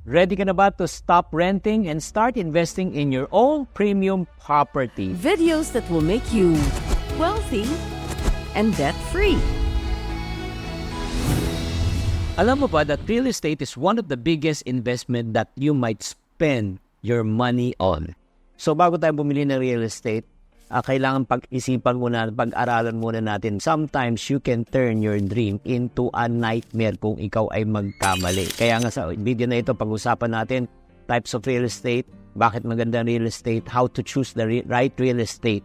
Ready ka na ba to stop renting and start investing in your own premium property? Videos that will make you wealthy and debt-free. Alam mo ba that real estate is one of the biggest investment that you might spend your money on? So bago tayo bumili ng real estate, kailangan pag-isipan muna, pag-aralan muna natin. Sometimes you can turn your dream into a nightmare kung ikaw ay magkamali. Kaya nga sa video na ito, pag-usapan natin types of real estate, bakit maganda real estate, how to choose the right real estate,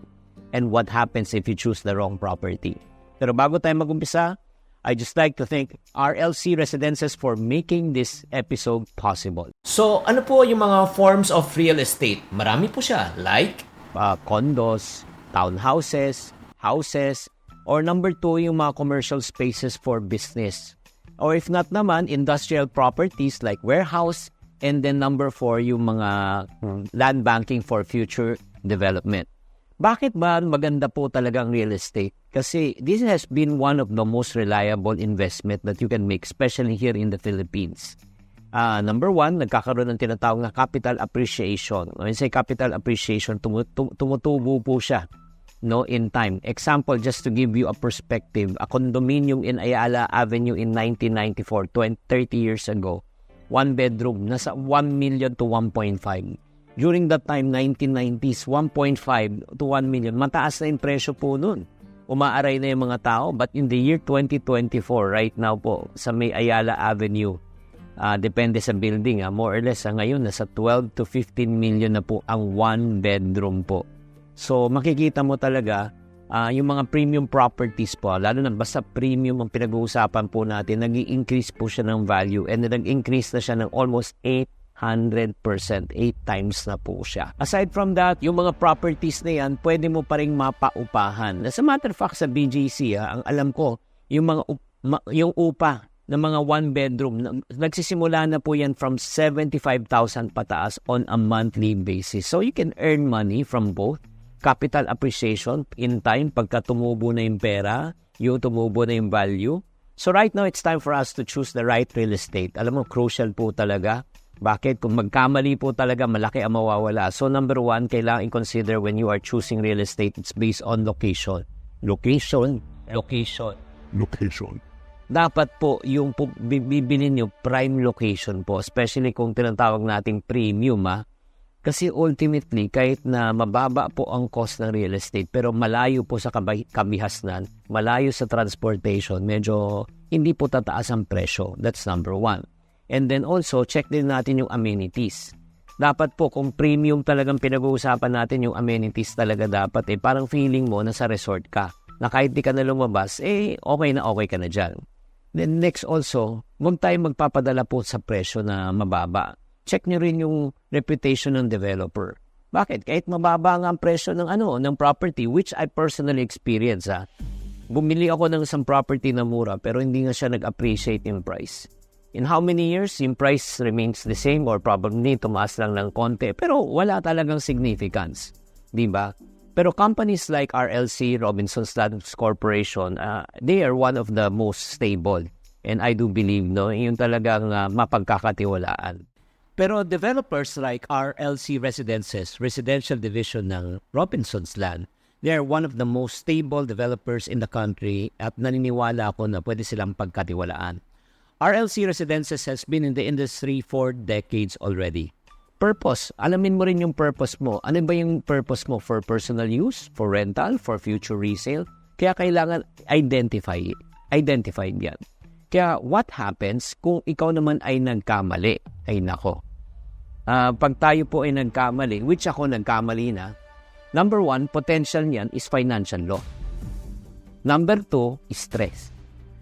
and what happens if you choose the wrong property. Pero bago tayo mag-umpisa, I just like to thank RLC Residences for making this episode possible. So, ano po yung mga forms of real estate? Marami po siya, like condos, townhouses, houses, or number 2, yung mga commercial spaces for business. Or if not naman, industrial properties like warehouse, and then number 4, yung mga land banking for future development. Bakit ba maganda po talaga ang real estate? Kasi this has been one of the most reliable investment that you can make, especially here in the Philippines. Number 1, nagkakaroon ng tinatawag na capital appreciation. When I say capital appreciation, tumutubo po siya, no, in time. Example, just to give you a perspective, a condominium in Ayala Avenue in 1994, 30 years ago, 1 bedroom, nasa 1 million to 1.5. During that time, 1990s, 1.5 to 1 million. Mataas na yung presyo po nun. Umaaray na yung mga tao. But in the year 2024, right now po, sa may Ayala Avenue, depende sa building, more or less, ngayon, nasa 12 to 15 million na po ang 1 bedroom po. So, makikita mo talaga, yung mga premium properties po, lalo na basta premium ang pinag-uusapan po natin, nag-i-increase po siya ng value and nag-increase na siya ng almost 800%, 8 times na po siya. Aside from that, yung mga properties na yan, pwede mo pa rin mapaupahan. As a matter of fact, sa BGC, ang alam ko, yung upa ng mga 1 bedroom, nagsisimula na po yan from 75,000 pataas on a monthly basis. So you can earn money from both capital appreciation in time, pagka tumubo na yung pera, yung tumubo na yung value. So right now, it's time for us to choose the right real estate. Alam mo, crucial po talaga. Bakit? Kung magkamali po talaga, malaki ang mawawala. So number 1, kailangan i-consider when you are choosing real estate, it's based on location. Location. Dapat po yung bibilin nyo prime location po, especially kung tinatawag nating premium. Kasi ultimately, kahit na mababa po ang cost ng real estate, pero malayo po sa kabihasnan, malayo sa transportation, medyo hindi po tataas ang presyo. That's number 1. And then also, check din natin yung amenities. Dapat po, kung premium talagang pinag-uusapan natin, yung amenities talaga dapat, parang feeling mo na sa resort ka, na kahit di ka na lumabas, okay ka na dyan. Then next also, huwag tayo magpapadala po sa presyo na mababa. Check nyo rin yung reputation ng developer. Bakit? Kahit mababa nga ang presyo ng property, which I personally experience. Bumili ako ng isang property na mura, pero hindi nga siya nag-appreciate in price. In how many years, yung price remains the same or probably tumaas lang ng konti, pero wala talagang significance. Diba? Pero companies like RLC, Robinsons Land Corporation, they are one of the most stable. And I do believe, yung talagang mapagkakatiwalaan. Pero developers like RLC Residences, Residential Division ng Robinsons Land, they are one of the most stable developers in the country at naniniwala ako na pwede silang pagkatiwalaan. RLC Residences has been in the industry for decades already. Purpose. Alamin mo rin yung purpose mo. Ano ba yung purpose mo? For personal use? For rental? For future resale? Kaya kailangan identify yan. Kaya what happens kung ikaw naman ay nagkamali? Ay nako. Pag tayo po ay nagkamali, which ako nagkamali na, number 1, potential niyan is financial loss. Number 2, stress.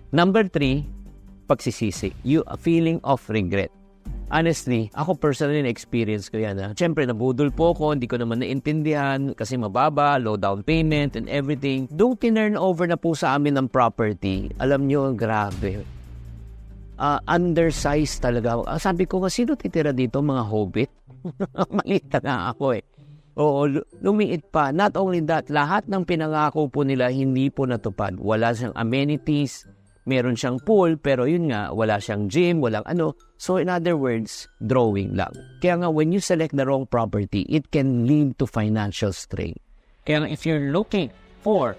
Number 3, pagsisisi. A feeling of regret. Honestly, ako personally na-experience ko yan. Siyempre, nabudol po ko, hindi ko naman naintindihan kasi mababa, low down payment and everything. Doon tinurn over na po sa amin ng property. Alam nyo, grabe. Undersized talaga. Sabi ko, sino titira dito? Mga hobbit? Maliit na ako Oo, lumiit pa. Not only that, lahat ng pinangako po nila hindi po natupad. Wala siyang amenities, meron siyang pool, pero yun nga, wala siyang gym, walang ano. So in other words, drawing lang. Kaya nga, when you select the wrong property, it can lead to financial strain. Kaya nga, if you're looking for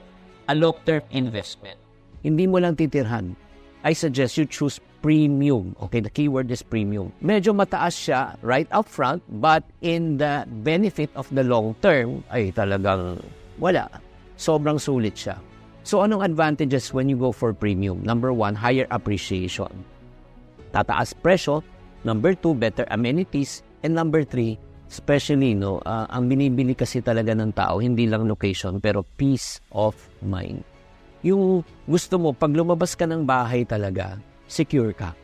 a long-term investment, Hindi mo lang titirhan. I suggest you choose premium. Okay, the keyword is premium. Medyo mataas siya right up front, but in the benefit of the long term, ay talagang wala. Sobrang sulit siya. So, anong advantages when you go for premium? Number 1, higher appreciation. Tataas presyo. Number 2, better amenities. And number 3, especially, ang binibili kasi talaga ng tao, hindi lang location, pero peace of mind. Yung gusto mo, pag lumabas ka ng bahay talaga, secure ka.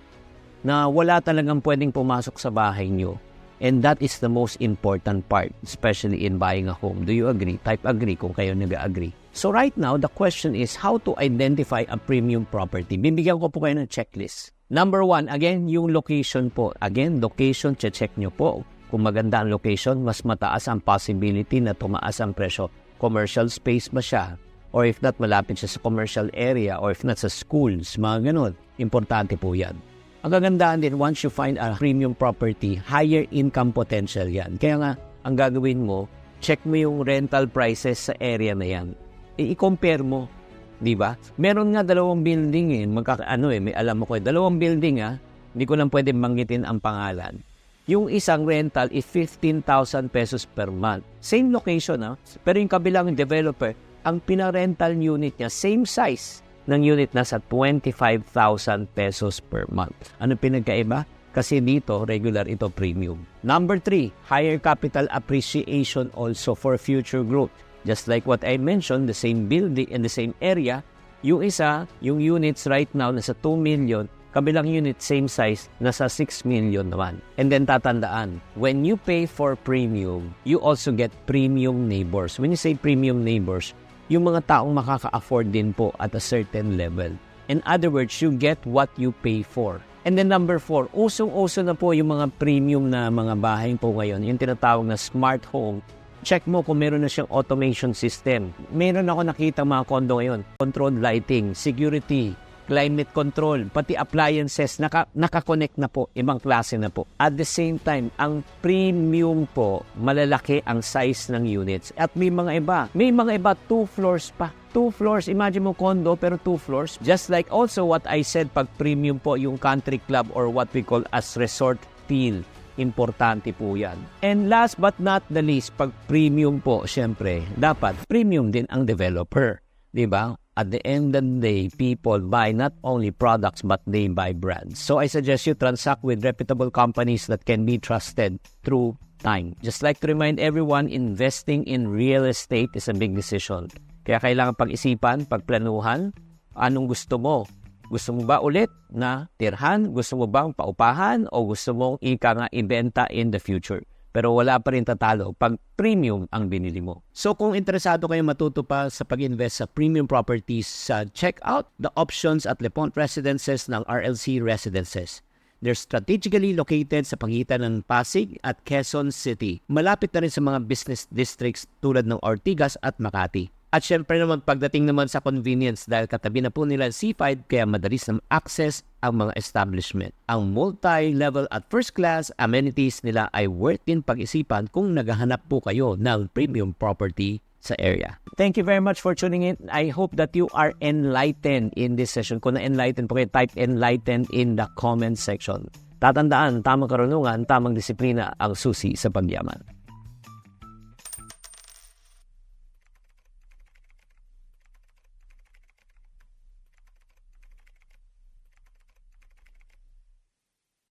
Na wala talagang pwedeng pumasok sa bahay nyo. And that is the most important part, especially in buying a home. Do you agree? Type agree kung kayo nag-agree. So right now, the question is how to identify a premium property. Bibigyan ko po kayo ng checklist. Number 1, again, yung location po. Again, location, check nyo po. Kung maganda ang location, mas mataas ang possibility na tumaas ang presyo. Commercial space ba siya? Or if not, malapit siya sa commercial area. Or if not, sa schools, mga ganun. Importante po yan. Ang kagandahan din, once you find a premium property, higher income potential yan. Kaya nga, ang gagawin mo, check mo yung rental prices sa area na yan. I-compare mo, di ba? Meron nga 2 building may alam mo ko, 2 building hindi ko lang pwede banggitin ang pangalan. Yung isang rental is 15,000 pesos per month. Same location, pero yung kabilang developer, ang pina-rental unit niya, same size ng unit, nasa 25,000 pesos per month. Ano pinagkaiba? Kasi dito, regular ito, premium. Number 3, higher capital appreciation also for future growth. Just like what I mentioned, the same building in the same area, yung isa, yung units right now, nasa 2 million, kabilang unit, same size, nasa 6 million naman. And then tatandaan, when you pay for premium, you also get premium neighbors. When you say premium neighbors, yung mga taong makaka-afford din po at a certain level. In other words, you get what you pay for. And then number 4, usong-uso na po yung mga premium na mga bahay po ngayon, yung tinatawag na smart home. Check mo kung meron na siyang automation system. Meron ako nakita mga condo ngayon. Controlled lighting, security, climate control, pati appliances, naka-connect na po, ibang klase na po. At the same time, ang premium po, malalaki ang size ng units. At may mga iba 2 floors pa. 2 floors, imagine mo condo pero 2 floors. Just like also what I said, pag premium po yung country club or what we call as resort feel. Importante po yan. And last but not the least, pag premium po, syempre, dapat premium din ang developer. Diba? At the end of the day, people buy not only products but they buy brands. So I suggest you transact with reputable companies that can be trusted through time. Just like to remind everyone, investing in real estate is a big decision. Kaya kailangan pag-isipan, pagplanuhan, anong gusto mo. Gusto mo ba ulit na tirhan? Gusto mo bang paupahan? O gusto mong ibenta in the future? Pero wala pa rin tatalo pag premium ang binili mo. So kung interesado kayo matuto pa sa pag-invest sa premium properties, check out the options at Le Pont Residences ng RLC Residences. They're strategically located sa pagitan ng Pasig at Quezon City. Malapit na rin sa mga business districts tulad ng Ortigas at Makati. At syempre naman pagdating naman sa convenience dahil katabi na po nila C5 kaya madalis na access ang mga establishment. Ang multi-level at first class amenities nila ay worth din pag-isipan kung naghahanap po kayo ng premium property sa area. Thank you very much for tuning in. I hope that you are enlightened in this session. Kung na-enlightened po kayo, type enlightened in the comment section. Tatandaan, tamang karunungan, tamang disiplina ang susi sa pagyaman.